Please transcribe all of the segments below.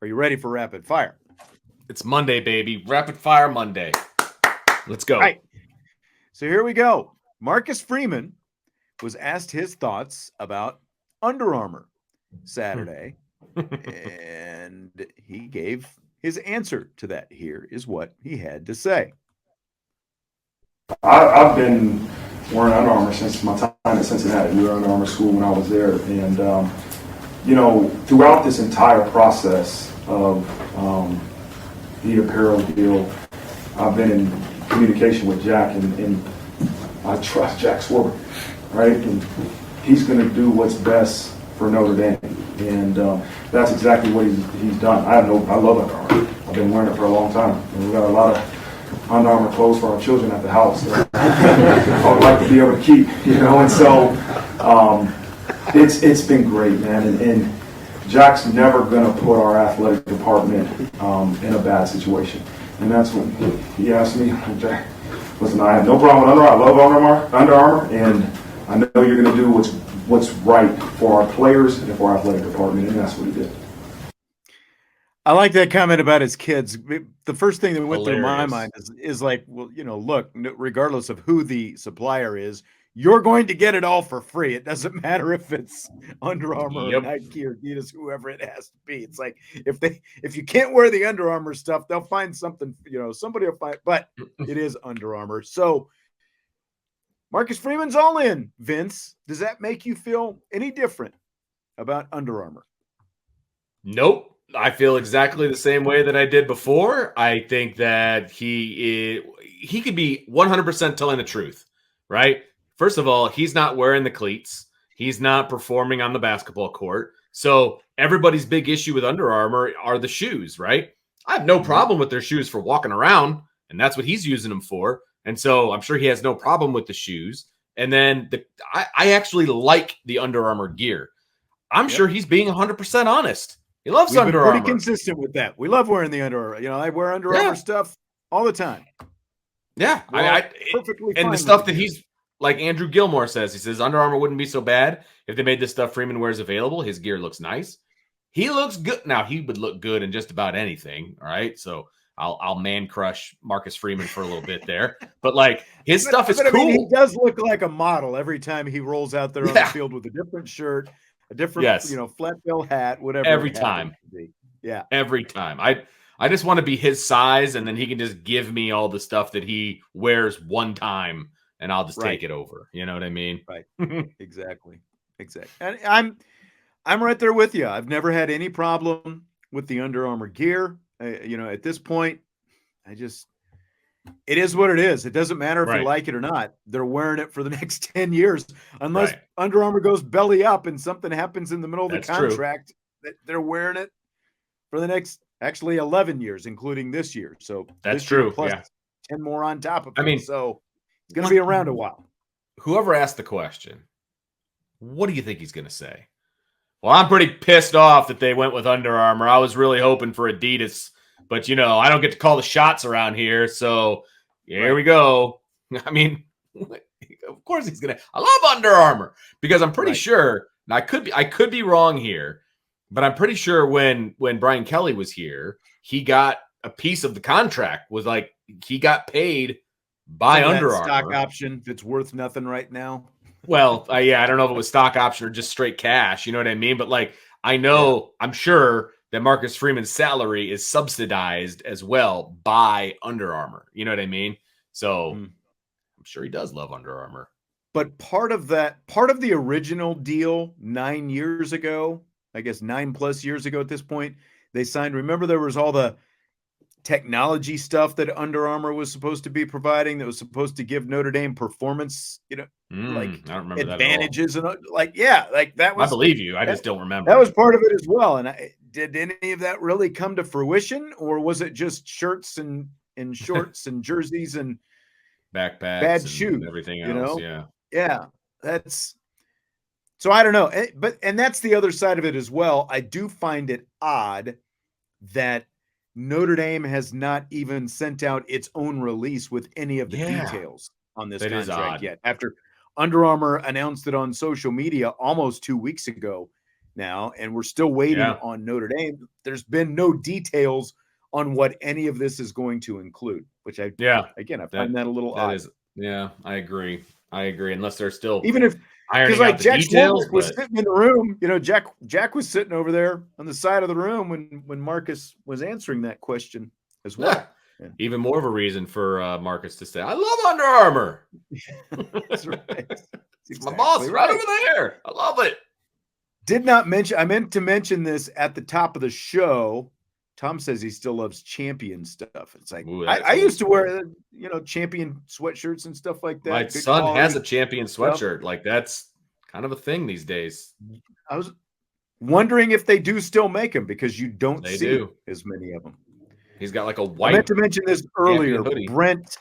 Are you ready for rapid fire? It's Monday, baby. Rapid fire Monday. Let's go. All right. So here we go. Marcus Freeman was asked his thoughts about Under Armour Saturday, and he gave his answer to that. Here is what he had to say. I've been wearing Under Armour since my time in Cincinnati. We were Under Armour school when I was there. And, throughout this entire process of the apparel deal, I've been in communication with Jack, and I trust Jack Swarbrick, right? And he's going to do what's best for Notre Dame. And that's exactly what he's done. I love Under Armour. I've been wearing it for a long time. And we've got a lot of Under Armour clothes for our children at the house that I would like to be able to keep, and so it's been great, man, and Jack's never going to put our athletic department in a bad situation, and that's what he asked me. Jack, listen, I have no problem with Under Armour. I love Under Armour, and I know you're going to do what's right for our players and for our athletic department, and that's what he did. I like that comment about his kids. The first thing that went through my Hilarious. mind is like, well, look, regardless of who the supplier is, you're going to get it all for free. It doesn't matter if it's Under Armour or Yep. Nike or Adidas, whoever it has to be. It's like if you can't wear the Under Armour stuff, they'll find something. Somebody will find. But it is Under Armour. So Marcus Freeman's all in. Vince, does that make you feel any different about Under Armour? Nope. I feel exactly the same way that I did before. I think that he could be 100% telling the truth, right? First of all, he's not wearing the cleats. He's not performing on the basketball court. So everybody's big issue with Under Armour are the shoes, right? I have no problem with their shoes for walking around, and that's what he's using them for. And so I'm sure he has no problem with the shoes. And then I actually like the Under Armour gear. I'm sure he's being 100% honest. He loves We've Under been pretty Armour. consistent with that. We love wearing the Under Armour. I wear Under Armour stuff all the time. Yeah. Perfectly fine and the with stuff it. that he's, like Andrew Gilmore says, he says Under Armour wouldn't be so bad if they made this stuff Freeman wears available. His gear looks nice. He looks good. Now, he would look good in just about anything, all right? So I'll man crush Marcus Freeman for a little bit there. But, like, his stuff is cool. He does look like a model every time he rolls out there on the field with a different shirt, a different, flat bill hat, whatever. Every time. Yeah. Every time. I just want to be his size, and then he can just give me all the stuff that he wears one time, and I'll just take it over. You know what I mean? Right. Exactly. And I'm right there with you. I've never had any problem with the Under Armour gear. At this point, it is what it is. It doesn't matter if you like it or not. They're wearing it for the next 10 years, unless Under Armour goes belly up and something happens in the middle of the contract. That they're wearing it for the next, actually 11 years, including this year. So that's true. Plus 10 more on top of it. So it's going to be around a while. Whoever asked the question, what do you think he's going to say? Well, I'm pretty pissed off that they went with Under Armour. I was really hoping for Adidas, but, I don't get to call the shots around here. So here we go. I mean, of course he's going to. I love Under Armour because I'm pretty sure, and I could be wrong here, but I'm pretty sure when Brian Kelly was here, he got a piece of the contract, was like he got paid by Under Armour. Stock option that's worth nothing right now. Well, I don't know if it was stock option or just straight cash. You know what I mean? But like, I'm sure that Marcus Freeman's salary is subsidized as well by Under Armour. You know what I mean? So I'm sure he does love Under Armour. But part of the original deal 9 years ago, I guess 9+ years ago at this point, they signed. Remember, there was all the technology stuff that Under Armour was supposed to be providing that was supposed to give Notre Dame performance, I don't remember advantages that and that was. I believe you. I just don't remember. That was part of it as well. And did any of that really come to fruition, or was it just shirts and shorts and jerseys and backpacks, bad shoes, and everything else? Yeah. So I don't know, and that's the other side of it as well. I do find it odd that Notre Dame has not even sent out its own release with any of the details on this contract yet. After Under Armour announced it on social media almost 2 weeks ago, now, and we're still waiting on Notre Dame. There's been no details on what any of this is going to include, which I find that a little odd. I agree. Unless they're still even if ironing like out the Jack details, was sitting in the room, Jack was sitting over there on the side of the room when Marcus was answering that question as well. Yeah. Even more of a reason for Marcus to say, "I love Under Armour." That's right. It's my boss right over there. I love it. I meant to mention this at the top of the show. Tom says he still loves Champion stuff. It's like, I used to wear, Champion sweatshirts and stuff like that. My son has a Champion sweatshirt. Like, that's kind of a thing these days. I was wondering if they do still make them, because you don't see as many of them. He's got like a white. I meant to mention this earlier. Brent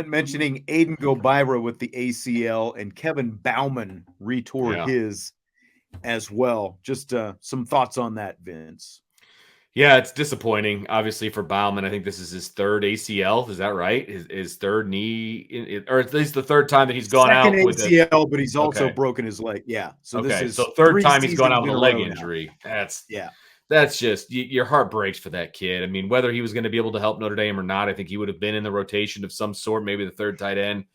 mentioning Aiden Gobaira with the ACL, and Kevin Bauman retore his as well. Just some thoughts on that, Vince. Yeah, it's disappointing, obviously, for Bauman. I think this is his third ACL. Is that right? His third knee, or at least the third time that he's gone out with ACL, but he's also broken his leg. Yeah. So this is third time he's gone out with a leg injury. Now. That's just, your heart breaks for that kid. I mean, whether he was going to be able to help Notre Dame or not, I think he would have been in the rotation of some sort, maybe the third tight end.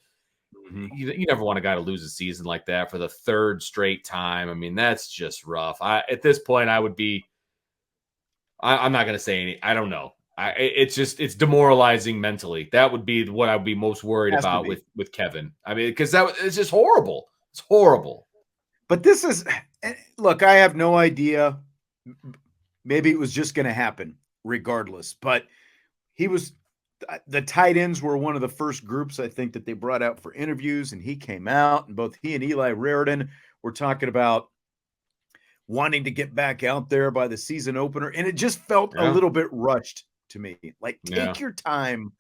Mm-hmm. You never want a guy to lose a season like that for the third straight time. I mean, that's just rough. At this point, I would be. I'm not going to say any. I don't know. It's demoralizing mentally. That would be what I would be most worried about with Kevin. I mean, because it's just horrible. It's horrible. But this is, look, I have no idea. Maybe it was just going to happen regardless. But the tight ends were one of the first groups, I think, that they brought out for interviews, and he came out, and both he and Eli Raridan were talking about wanting to get back out there by the season opener. And it just felt a little bit rushed to me. Like, take your time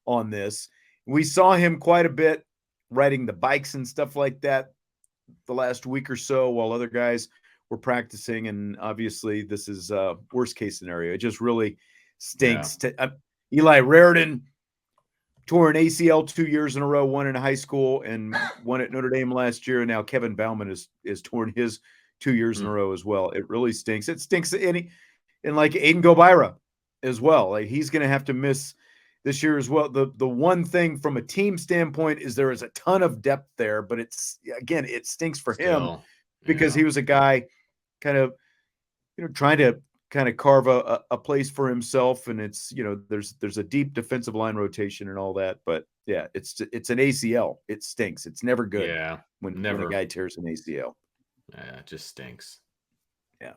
on this. We saw him quite a bit riding the bikes and stuff like that the last week or so while other guys were practicing. And obviously this is a worst case scenario. It just really stinks. Eli Raridan tore an ACL 2 years in a row, one in high school and one at Notre Dame last year. And now Kevin Bauman is torn his 2 years in a row as well. It really stinks. It stinks. And like Aiden Gobaira as well. Like, he's going to have to miss this year as well. The one thing from a team standpoint is there is a ton of depth there, but it stinks for him because he was a guy kind of, trying to kind of carve a place for himself. And it's, there's a deep defensive line rotation and all that, but it's an ACL. It stinks. It's never good when a guy tears an ACL. Yeah, it just stinks. Yeah.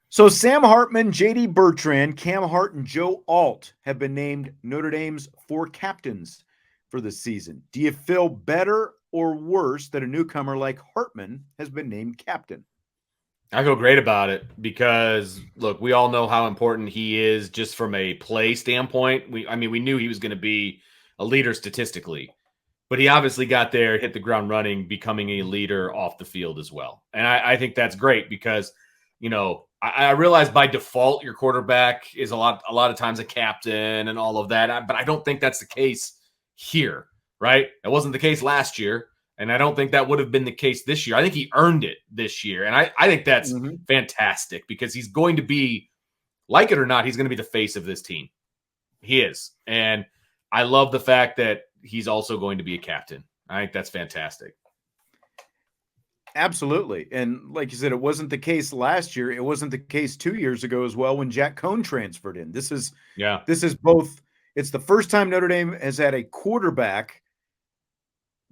So Sam Hartman, J.D. Bertrand, Cam Hart, and Joe Alt have been named Notre Dame's 4 captains for the season. Do you feel better or worse that a newcomer like Hartman has been named captain? I feel great about it because, look, we all know how important he is just from a play standpoint. We knew he was going to be a leader statistically. But he obviously got there, hit the ground running, becoming a leader off the field as well. And I think that's great because, I realize by default your quarterback is a lot of times a captain and all of that. But I don't think that's the case here, right? It wasn't the case last year. And I don't think that would have been the case this year. I think he earned it this year. And I think that's fantastic because he's going to be, like it or not, he's going to be the face of this team. He is. And I love the fact that he's also going to be a captain. I think that's fantastic. Absolutely. And like you said, it wasn't the case last year. It wasn't the case 2 years ago as well when Jack Cohn transferred in. This is both. It's the first time Notre Dame has had a quarterback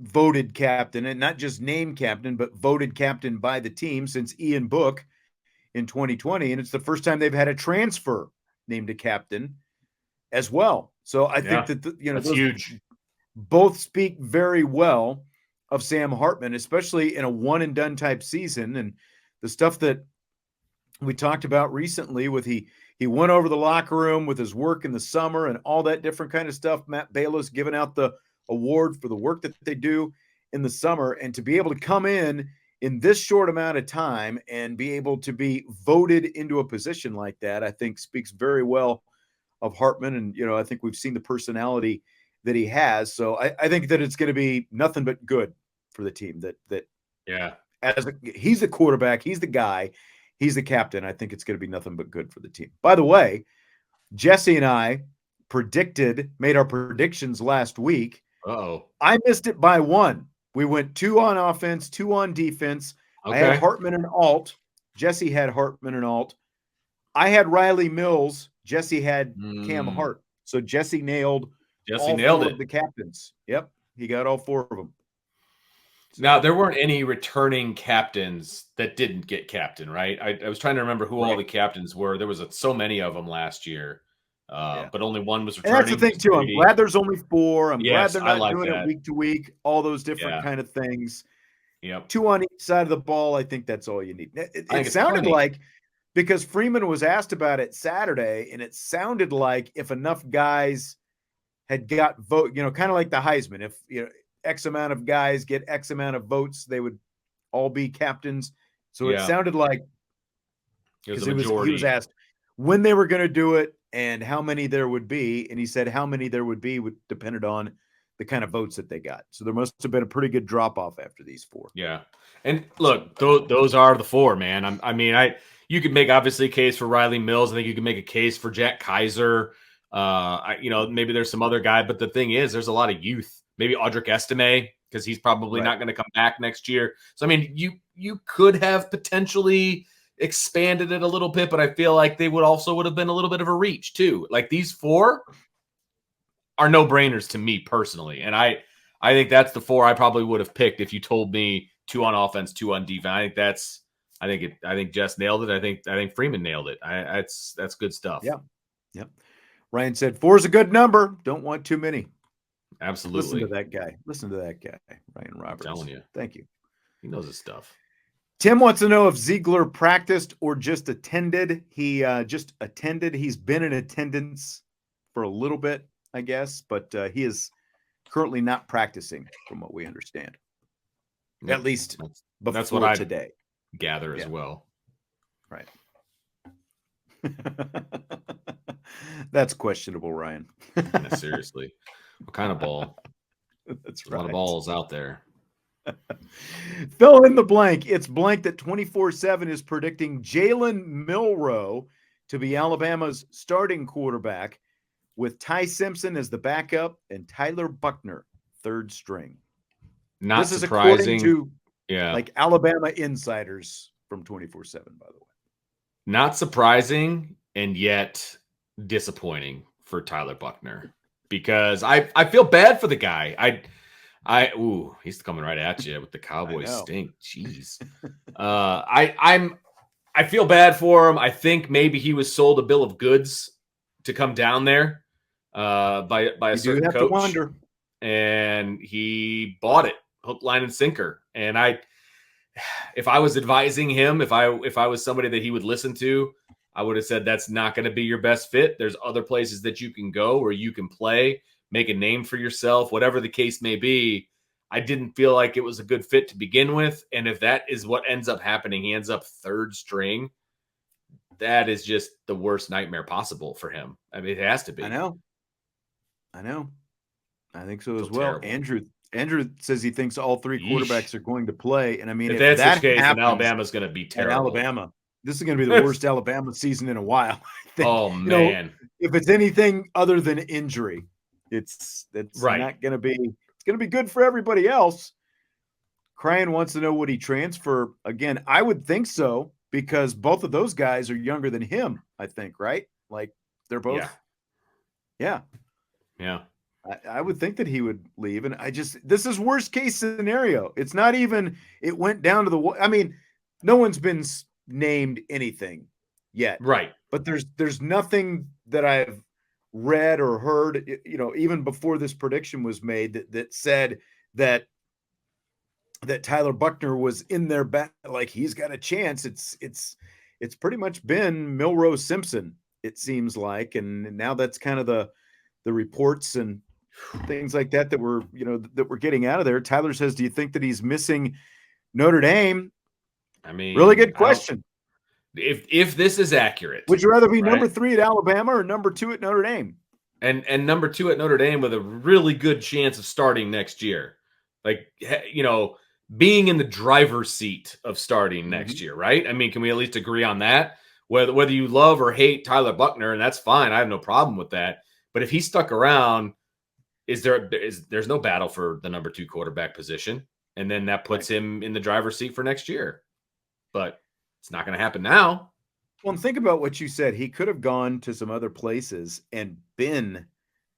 voted captain, and not just named captain, but voted captain by the team since Ian Book in 2020. And it's the first time they've had a transfer named a captain as well. So I think that, that's huge. Both speak very well of Sam Hartman, especially in a one and done type season. And the stuff that we talked about recently with he went over the locker room with his work in the summer and all that different kind of stuff. Matt Bayless giving out the award for the work that they do in the summer, and to be able to come in this short amount of time and be able to be voted into a position like that, I think speaks very well of Hartman. And, I think we've seen the personality that he has. So I think that it's going to be nothing but good for the team that he's the quarterback, he's the guy, he's the captain. I think it's going to be nothing but good for the team. By the way, Jesse and I made our predictions last week. Uh-oh. I missed it by one. We went 2 on offense, 2 on defense. Okay. I had Hartman and Alt. Jesse had Hartman and Alt. I had Riley Mills. Jesse had Cam Hart. So Jesse nailed all 4 of the captains. Yep. He got all 4 of them. Now, there weren't any returning captains that didn't get captain, right? I was trying to remember who all the captains were. There was so many of them last year, but only one was returning. And that's the thing, too. I'm glad there's only 4. I'm glad they're not doing it week to week, all those different kind of things. Yep. 2 on each side of the ball. I think that's all you need. It sounded like, because Freeman was asked about it Saturday, and it sounded like if enough guys had got vote, kind of like the Heisman, if X amount of guys get X amount of votes, they would all be captains. So it sounded like, because he was asked when they were going to do it and how many there would be, and he said how many there would be depended on the kind of votes that they got. So there must have been a pretty good drop off after these 4. Yeah, and look, those are the 4, man. You could make obviously a case for Riley Mills. I think you could make a case for Jack Kaiser. Maybe there's some other guy, but the thing is, there's a lot of youth. Maybe Audric Estime, because he's probably not going to come back next year. So, I mean, you could have potentially expanded it a little bit, but I feel like they would have been a little bit of a reach too. Like, these 4 are no-brainers to me personally. And I think that's the 4 I probably would have picked if you told me 2 on offense, 2 on defense. I think Jess nailed it. I think Freeman nailed it. That's good stuff. Yeah. Yep. Ryan said 4 is a good number. Don't want too many. Absolutely. Listen to that guy, Ryan Roberts. I'm telling you. Thank you. He knows his stuff. Tim wants to know if Ziegler practiced or just attended. He just attended. He's been in attendance for a little bit, I guess, but he is currently not practicing, from what we understand. Yep. At least that's what I today gather as well. Right. That's questionable, Ryan. Yeah, seriously. What kind of ball? That's right. A lot of balls out there. Fill in the blank. It's blank that 24/7 is predicting Jalen Milroe to be Alabama's starting quarterback, with Ty Simpson as the backup and Tyler Buchner third string. Not this surprising. Is according to like Alabama insiders from 24/7, by the way. Not surprising, and yet disappointing for Tyler Buchner, because I feel bad for the guy. He's coming right at you with the Cowboy stink. Jeez. I feel bad for him. I think maybe he was sold a bill of goods to come down there by a certain coach. To wonder. And he bought it hook, line, and sinker. And if I was advising him, if I was somebody that he would listen to, I would have said that's not going to be your best fit. There's other places that you can go where you can play, make a name for yourself, whatever the case may be. I didn't feel like it was a good fit to begin with. And if that is what ends up happening, he ends up third string. That is just the worst nightmare possible for him. I mean, it has to be. I know. I think so as well. Terrible. Andrew says he thinks all 3 quarterbacks are going to play. And I mean, if that's the case, then Alabama's going to be terrible. Alabama. This is going to be the worst Alabama season in a while. I think. Oh, man. If it's anything other than injury, it's not going to be. It's going to be good for everybody else. Cryan wants to know, would he transfer again? I would think so, because both of those guys are younger than him, I think, right? Like, they're both. Yeah. I would think that he would leave. And this is worst case scenario. It's not even, it went down to I mean, no one's been named anything yet. Right. But there's nothing that I've read or heard, even before this prediction was made, that said that Tyler Buchner was in their back, like he's got a chance. It's pretty much been Milroe Simpson, it seems like, and now that's kind of the reports and things like that we're getting out of there. Tyler says, do you think that he's missing Notre Dame? I mean, really good question. If this is accurate, would you rather be number 3 at Alabama or number 2 at Notre Dame? And number 2 at Notre Dame with a really good chance of starting next year. Like, being in the driver's seat of starting next year, right? I mean, can we at least agree on that? Whether you love or hate Tyler Buchner, and that's fine. I have no problem with that. But if he stuck around, there's no battle for the number 2 quarterback position. And then that puts him in the driver's seat for next year. But it's not going to happen now. Well, and think about what you said. He could have gone to some other places and been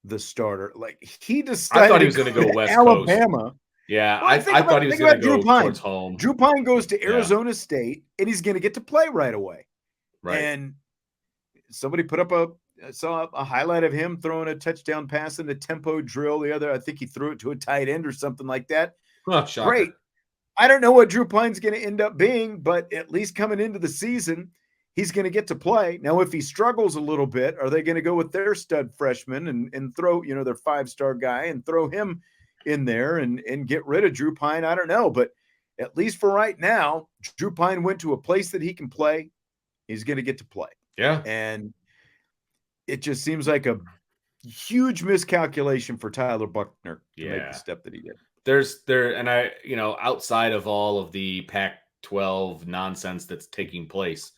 the starter. Like he decided I thought he was going to go West Alabama. Coast. Yeah, Well, I thought he was going to go towards home. Drew Pine goes to Arizona State, and he's going to get to play right away. Right. And somebody put up saw a highlight of him throwing a touchdown pass in the tempo drill. I think he threw it to a tight end or something like that. Oh, great. I don't know what Drew Pine's going to end up being, but at least coming into the season, he's going to get to play. Now, if he struggles a little bit, are they going to go with their stud freshman and throw, their 5-star guy and throw him in there and get rid of Drew Pine? I don't know, but at least for right now, Drew Pine went to a place that he can play. He's going to get to play. Yeah. And it just seems like a huge miscalculation for Tyler Buchner to make the step that he did. Outside of all of the Pac-12 nonsense that's taking place,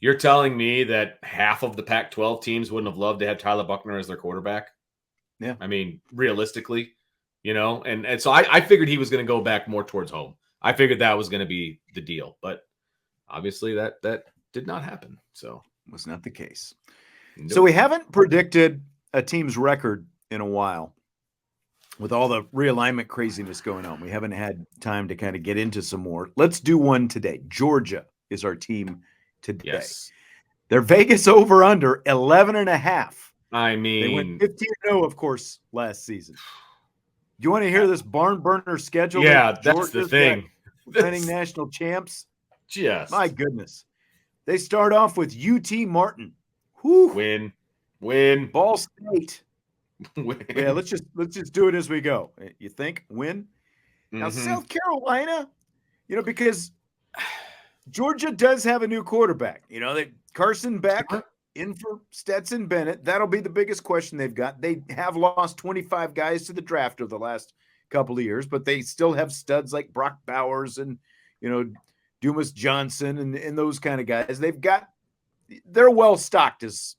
you're telling me that half of the Pac-12 teams wouldn't have loved to have Tyler Buchner as their quarterback? Yeah. I mean, realistically, and so I figured he was going to go back more towards home. I figured that was going to be the deal, but obviously that did not happen. So was not the case. Nope. So we haven't predicted a team's record in a while. With all the realignment craziness going on, we haven't had time to kind of get into some more. Let's do one today. Georgia is our team today. Yes. Their Vegas over-under 11.5. I mean, they went 15-0, of course, last season. Do you want to hear this barn burner schedule? Yeah, that's the thing. Defending national champs. Just my goodness. They start off with UT Martin. Whew. Win. Ball State. Win. Yeah, let's just do it as we go. You think? Win. Now, South Carolina, because Georgia does have a new quarterback. Carson Beck in for Stetson Bennett. That'll be the biggest question they've got. They have lost 25 guys to the draft over the last couple of years, but they still have studs like Brock Bowers and, Dumas Johnson and those kind of guys. They're well stocked is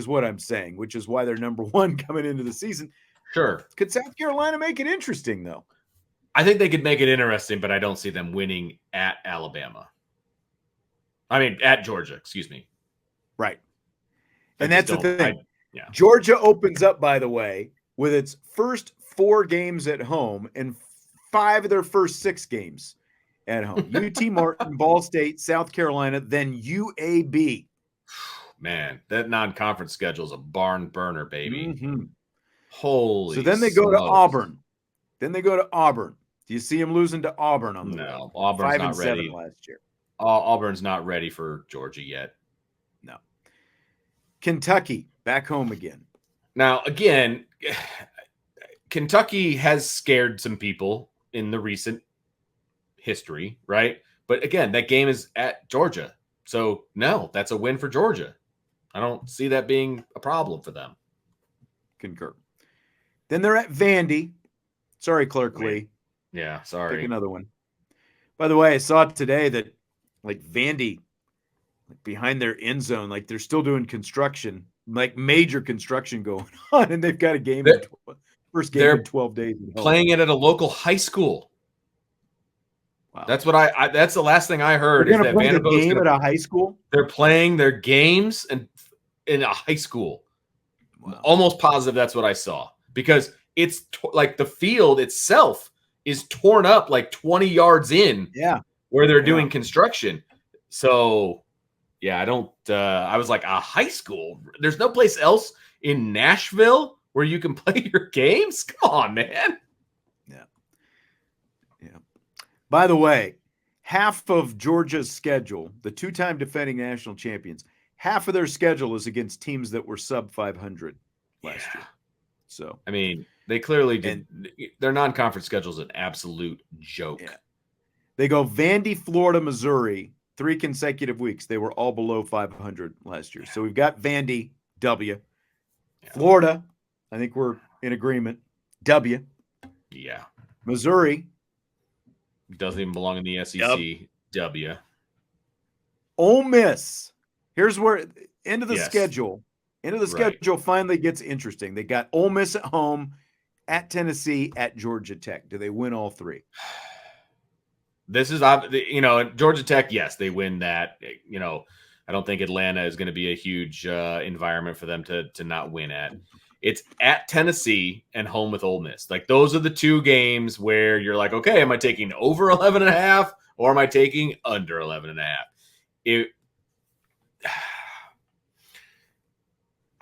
what I'm saying, which is why they're number 1 coming into the season. Sure. Could South Carolina make it interesting, though? I think they could make it interesting, but I don't see them winning at Alabama. At Georgia, excuse me. Right. And that's the thing. Yeah. Georgia opens up, by the way, with its first 4 games at home and 5 of their first 6 games at home. UT Martin, Ball State, South Carolina, then UAB. Man, that non-conference schedule is a barn burner, baby. Mm-hmm. Holy. So then they go to Auburn. Do you see them losing to Auburn on the way? No, Auburn's not ready. Last year. Auburn's not ready for Georgia yet. No. Kentucky back home again. Now, again, Kentucky has scared some people in the recent history, right? But again, that game is at Georgia. So, no, that's a win for Georgia. I don't see that being a problem for them. Concur. Then they're at Vandy. Sorry, Clark Lee. Yeah, sorry. Pick another one. By the way, I saw today that Vandy, behind their end zone, they're still doing construction, major construction going on, and they've got a game. First game in 12 days. Playing it at a local high school. Wow. That's what that's the last thing I heard. Is that Vanderbilt's game at a high school? They're playing their games in a high school. Wow. Almost positive that's what I saw, because it's the field itself is torn up 20 yards in. Yeah. Where they're doing construction. So, yeah, I was like, a high school? There's no place else in Nashville where you can play your games? Come on, man. Yeah. Yeah. By the way, half of Georgia's schedule, the 2-time defending national champions, half of their schedule is against teams that were sub 500 last year. So, they clearly did. Their non-conference schedule is an absolute joke. Yeah. They go Vandy, Florida, Missouri, 3 consecutive weeks. They were all below 500 last year. So we've got Vandy, W. Yeah. Florida, I think we're in agreement, W. Yeah. Missouri, Doesn't even belong in the SEC. W. Ole Miss. Here's where end of the Yes. schedule. End of the schedule finally gets interesting. They got Ole Miss at home, at Tennessee, at Georgia Tech. Do they win all three? This is, Georgia Tech. Yes, they win that. I don't think Atlanta is going to be a huge environment for them to not win at. It's at Tennessee and home with Ole Miss. Like, those are the two games where you're like, okay, am I taking over 11.5 or am I taking under 11.5?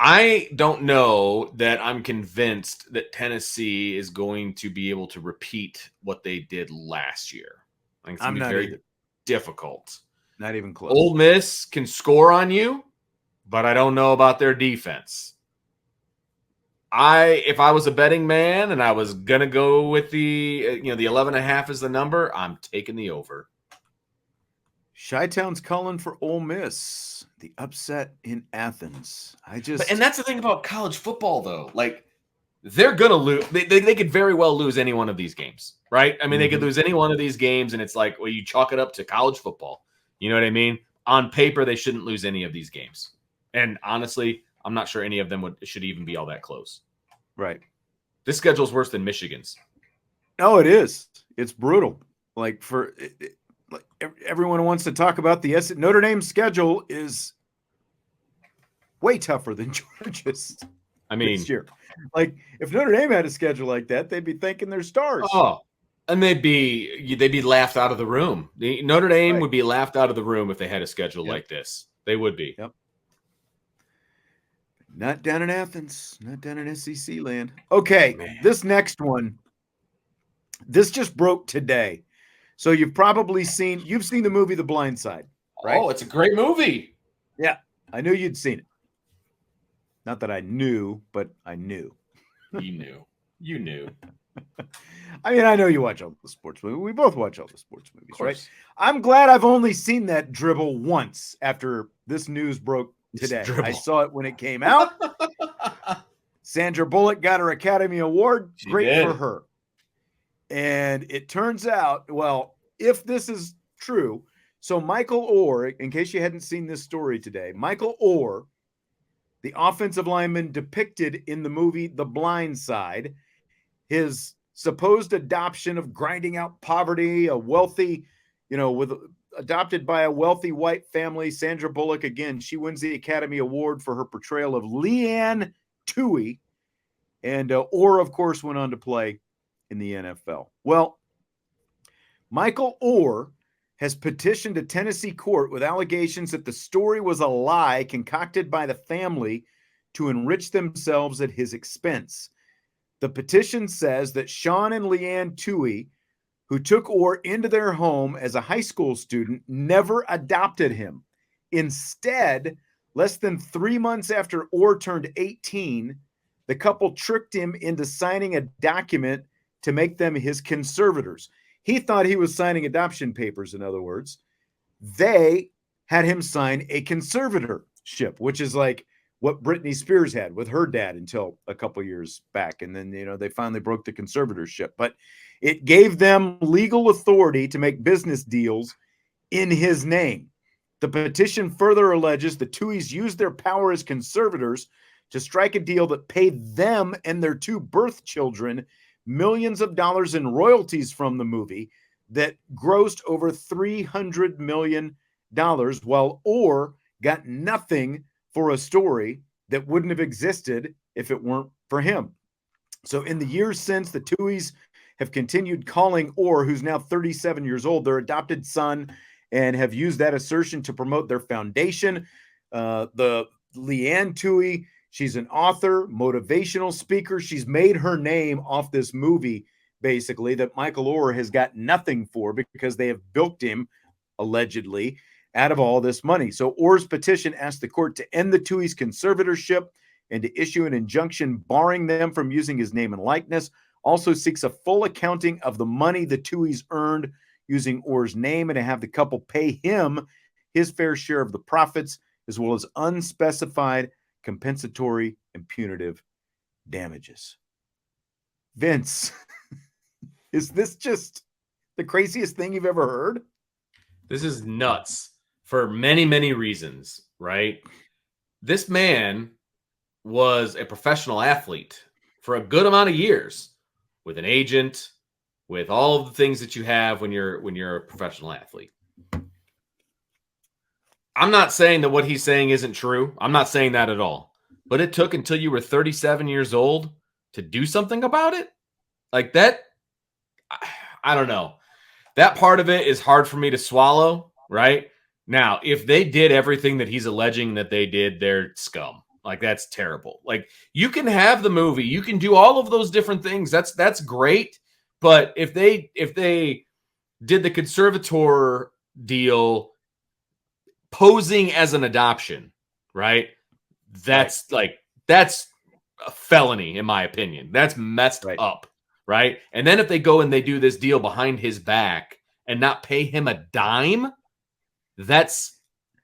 I don't know that I'm convinced that Tennessee is going to be able to repeat what they did last year. I think it's going to be very difficult. Not even close. Ole Miss can score on you, but I don't know about their defense. If I was a betting man and I was going to go with the 11.5 is the number, I'm taking the over. Chi-Town's calling for Ole Miss. The upset in Athens. And that's the thing about college football, though. Like, they're going to lose. They could very well lose any one of these games, right? I mean, they could lose any one of these games, and it's like, well, you chalk it up to college football. You know what I mean? On paper, they shouldn't lose any of these games. And honestly, I'm not sure any of them should even be all that close. Right. This schedule's worse than Michigan's. Oh, it is. It's brutal. Like, everyone wants to talk about the Notre Dame schedule is way tougher than Georgia's. I mean, this year. Like, if Notre Dame had a schedule like that, they'd be thanking their stars. Oh, and they'd be laughed out of the room. Notre Dame would be laughed out of the room if they had a schedule like this. They would be. Yep. Not down in Athens. Not down in SEC land. Okay, This next one. This just broke today. So you've seen the movie The Blind Side, right? Oh, it's a great movie. Yeah, I knew you'd seen it. Not that I knew, but I knew. You knew. I mean, I know you watch all the sports movies. We both watch all the sports movies, right? I'm glad I've only seen that dribble once after this news broke today. I saw it when it came out. Sandra Bullock got her Academy Award. Great for her. And it turns out, well, if this is true, so Michael Oher, in case you hadn't seen this story today, Michael Oher, the offensive lineman depicted in the movie The Blind Side, his supposed adoption of grinding out poverty, a wealthy, adopted by a wealthy white family. Sandra Bullock, again, she wins the Academy Award for her portrayal of Leanne Toohey. And Oher, of course, went on to play in the NFL. Well, Michael Oher has petitioned a Tennessee court with allegations that the story was a lie concocted by the family to enrich themselves at his expense. The petition says that Sean and Leanne Toohey, who took Oher into their home as a high school student, never adopted him. Instead, less than 3 months after Oher turned 18, the couple tricked him into signing a document to make them his conservators. He thought he was signing adoption papers, in other words. They had him sign a conservatorship, which is like what Britney Spears had with her dad until a couple years back. And then, they finally broke the conservatorship. But it gave them legal authority to make business deals in his name. The petition further alleges the Tooheys used their power as conservators to strike a deal that paid them and their 2 birth children millions of dollars in royalties from the movie that grossed over $300 million, while Oher got nothing for a story that wouldn't have existed if it weren't for him. So in the years since, the Tooheys have continued calling Oher, who's now 37 years old, their adopted son, and have used that assertion to promote their foundation. The Leanne Toohey, she's an author, motivational speaker. She's made her name off this movie, basically, that Michael Oher has got nothing for because they have bilked him, allegedly, out of all this money. So Oher's petition asked the court to end the Tooheys' conservatorship and to issue an injunction barring them from using his name and likeness. Also seeks a full accounting of the money the Tooheys earned using Oher's name and to have the couple pay him his fair share of the profits, as well as unspecified compensatory and punitive damages. Vince, is this just the craziest thing you've ever heard? This is nuts for many, many reasons, right? This man was a professional athlete for a good amount of years with an agent, with all of the things that you have when you're a professional athlete. I'm not saying that what he's saying isn't true. I'm not saying that at all. But it took until you were 37 years old to do something about it? Like that, I don't know. That part of it is hard for me to swallow, right? Now, if they did everything that he's alleging that they did, they're scum. Like, that's terrible. Like, you can have the movie, you can do all of those different things. That's great. But if they did the conservator deal posing as an adoption, right? That's that's a felony in my opinion. That's messed up, right? And then if they go and they do this deal behind his back and not pay him a dime, that's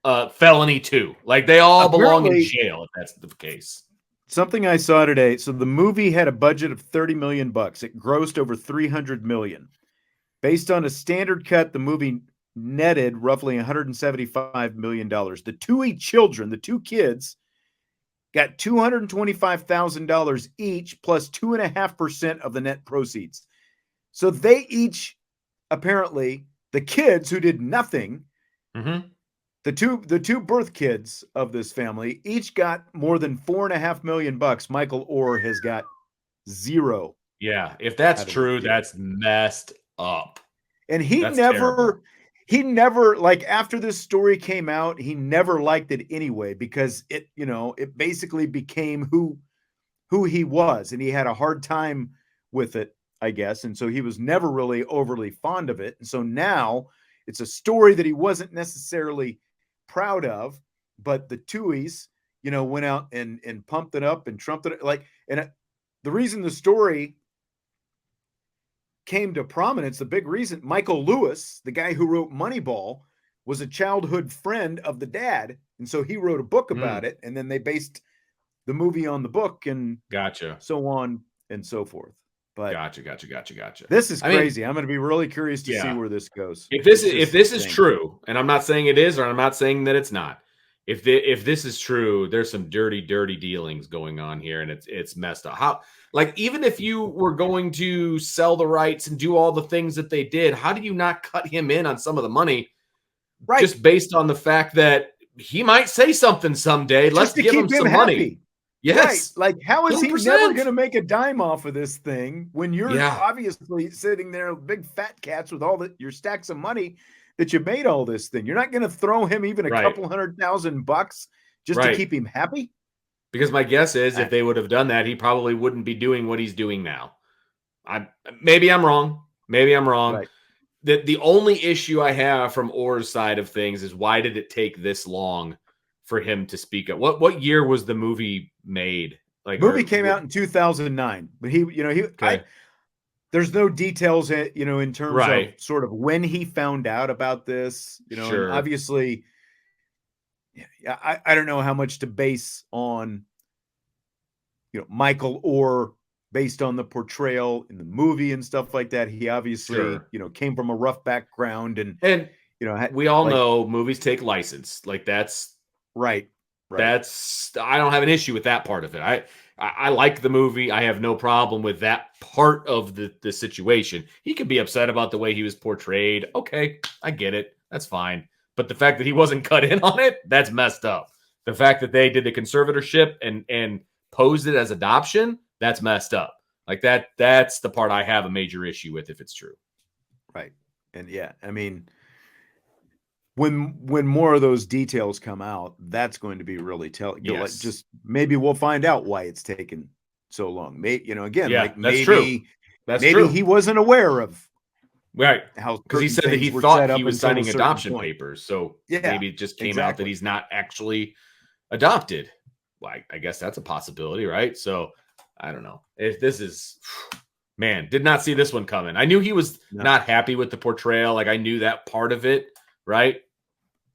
a felony too. Like, they all belong in jail if that's the case. Something I saw today. So the movie had a budget of $30 million. It grossed over $300 million. Based on a standard cut, the movie netted roughly $175 million. The two kids, got $225,000 each, plus 2.5% of the net proceeds. So they each, apparently, the kids who did nothing, the two birth kids of this family, each got more than $4.5 million. Michael Oher has got zero. Yeah, if that's true, that's messed up. And he never, like, after this story came out, he never liked it anyway, because it basically became who he was, and he had a hard time with it, I guess. And so he was never really overly fond of it. And so now it's a story that he wasn't necessarily proud of, but the Tuohys, went out and pumped it up and trumped it. The reason the story came to prominence, the big reason, Michael Lewis, the guy who wrote Moneyball, was a childhood friend of the dad. And so he wrote a book about it. And then they based the movie on the book, and so on and so forth. But Gotcha. This is crazy. I'm going to be really curious to see where this goes. If this is true, and I'm not saying it is, or I'm not saying that it's not. If this is true, there's some dirty dealings going on here, and it's messed up. How, like, even if you were going to sell the rights and do all the things that they did, how do you not cut him in on some of the money? Right. Just based on the fact that he might say something someday. Let's give him some money. Yes. Right. Like, how is 100%. He never going to make a dime off of this thing when you're obviously sitting there, big fat cats, with all your stacks of money that you made all this thing? You're not going to throw him even a couple $100,000 just to keep him happy? Because my guess is if they would have done that, he probably wouldn't be doing what he's doing now. Maybe I'm wrong. Right. The only issue I have from Oher's side of things is, why did it take this long for him to speak up? What year was the movie made? Like, movie came out in 2009, but there's no details, in terms of sort of when he found out about this, and obviously, I don't know how much to base on, Michael Oher based on the portrayal in the movie and stuff like that. He obviously, came from a rough background, and we all know movies take license. Like, that's right. That's, I don't have an issue with that part of it. I like the movie. I have no problem with that part of the situation. He could be upset about the way he was portrayed. Okay, I get it. That's fine. But the fact that he wasn't cut in on it, that's messed up. The fact that they did the conservatorship and posed it as adoption, that's messed up. Like, that's the part I have a major issue with, if it's true. Right. And I mean, when more of those details come out, that's going to be really telling. Yes. Just maybe we'll find out why it's taken so long. Maybe, that's true. Maybe he wasn't aware of how, because he said that he thought he was signing adoption papers. So maybe it just came out that he's not actually adopted. Well, I guess that's a possibility, right? So I don't know if this is, man, did not see this one coming. I knew he was not happy with the portrayal. Like, I knew that part of it. Right.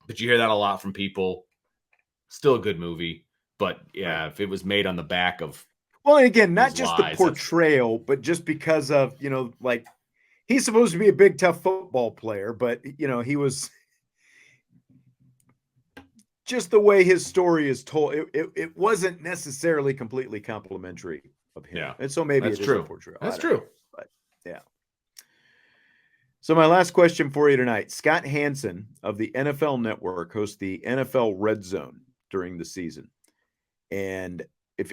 But you hear that a lot from people. Still a good movie. But if it was made on the back of, well, and again, not just lies, the portrayal, but just because of, like, he's supposed to be a big, tough football player, but he was just the way his story is told. It wasn't necessarily completely complimentary of him. Yeah. And so maybe That's it is true. a portrayal. That's true. But yeah. So my last question for you tonight: Scott Hanson of the NFL Network hosts the NFL Redzone during the season, and if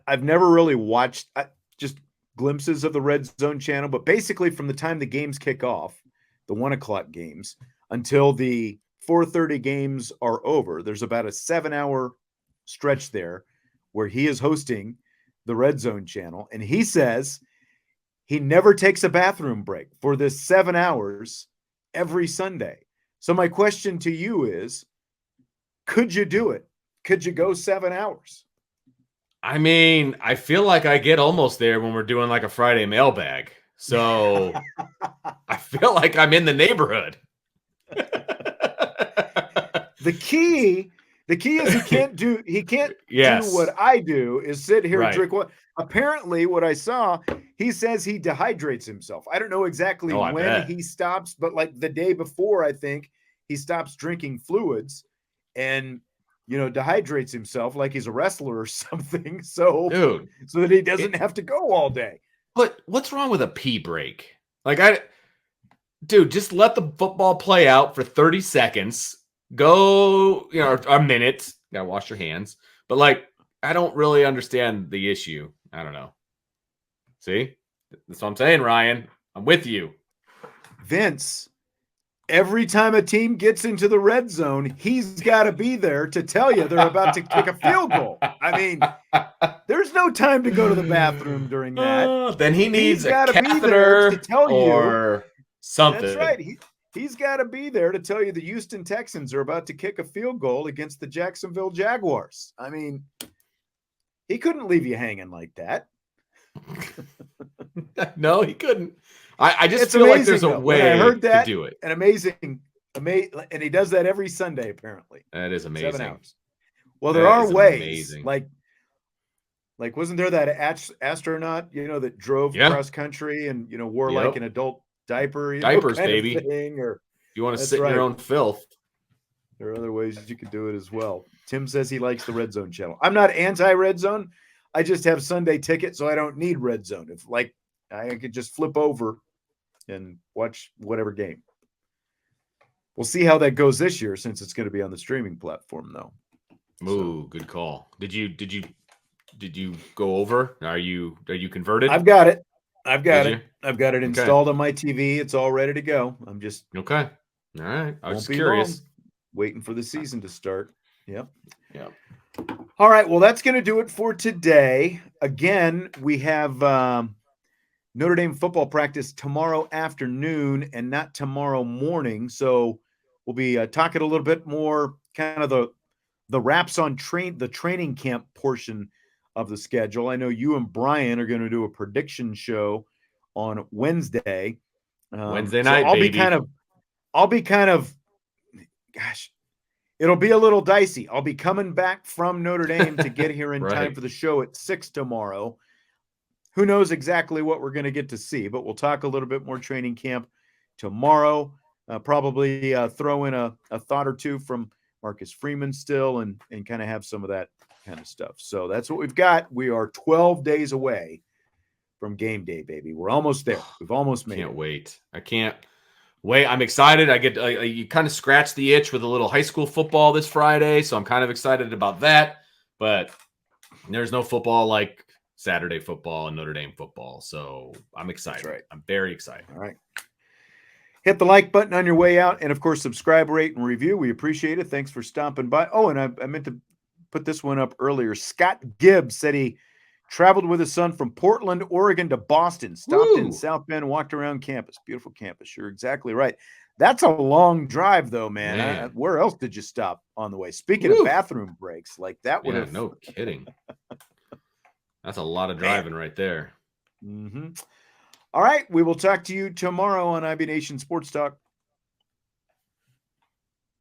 I've never really watched just glimpses of the Redzone channel, but basically from the time the games kick off, the 1:00 games, until the 4:30 games are over, there's about a 7-hour stretch there where he is hosting the Redzone channel, and he says he never takes a bathroom break for this 7 hours every Sunday. So my question to you is, could you do it? Could you go 7 hours? I mean, I feel like I get almost there when we're doing like a Friday mailbag. So I feel like I'm in the neighborhood. The key is he can't do Yes. what I do, is sit here and Right. drink what apparently what I saw, he says he dehydrates himself. I don't know exactly Oh, I when bet. he stops, but like the day before, I think he stops drinking fluids and dehydrates himself like he's a wrestler or something. So Dude, that he doesn't have to go all day. but what's wrong with a pee break? Like dude, just let the football play out for 30 seconds. Go, a minute. Gotta wash your hands. But like, I don't really understand the issue. I don't know. See? That's what I'm saying, Ryan. I'm with you. Vince, every time a team gets into the red zone, he's got to be there to tell you they're about to kick a field goal. I mean, there's no time to go to the bathroom during that. Then he needs a gotta catheter be there to tell or something. That's right. He's got to be there to tell you the Houston Texans are about to kick a field goal against the Jacksonville Jaguars. I mean, he couldn't leave you hanging like that. No, he couldn't. I just It's feel like amazing, there's a though. way When I heard that, to do it. An amazing, and he does that every Sunday, apparently. That is amazing. 7 hours. Well, there are ways. Amazing. Like wasn't there that astronaut, that drove cross country and wore like an adult diaper, diapers, baby. Or you want to sit in your own filth. There are other ways that you could do it as well. Tim says he likes the Red Zone channel. I'm not anti-Red Zone. I just have Sunday ticket, so I don't need Red Zone. If I could just flip over and watch whatever game. We'll see how that goes this year, since it's going to be on the streaming platform, though. Ooh, good call. Did you go over? Are you converted? I've got it. I've got it installed on my TV. It's all ready to go. I'm just okay. All right. I was curious. Waiting for the season to start. Yep. Yep. All right. Well, that's going to do it for today. Again, we have Notre Dame football practice tomorrow afternoon and not tomorrow morning. So we'll be talking a little bit more kind of the wraps on the training camp portion of the schedule. I know you and Brian are going to do a prediction show on Wednesday. Wednesday night, I'll baby. be kind of, gosh, it'll be a little dicey. I'll be coming back from Notre Dame to get here in time for the show at 6 tomorrow. Who knows exactly what we're going to get to see, but we'll talk a little bit more training camp tomorrow. Probably throw in a thought or two from Marcus Freeman still and kind of have some of that kind of stuff. So that's what we've got. We are 12 days away from game day, baby. We're almost there. We've almost made it. Can't wait. I can't wait. I'm excited. I get you kind of scratch the itch with a little high school football this Friday, so I'm kind of excited about that. But there's no football like Saturday football and Notre Dame football, so I'm excited. That's right. I'm very excited. All right. Hit the like button on your way out, and of course, subscribe, rate, and review. We appreciate it. Thanks for stopping by. Oh, and I meant to put this one up earlier. Scott Gibbs said he traveled with his son from Portland, Oregon to Boston, stopped in South Bend, walked around campus. Beautiful campus. You're exactly right. That's a long drive, though, man. Where else did you stop on the way? Speaking of bathroom breaks, like that would have. No kidding. That's a lot of driving right there. Mm-hmm. All right. We will talk to you tomorrow on IB Nation Sports Talk.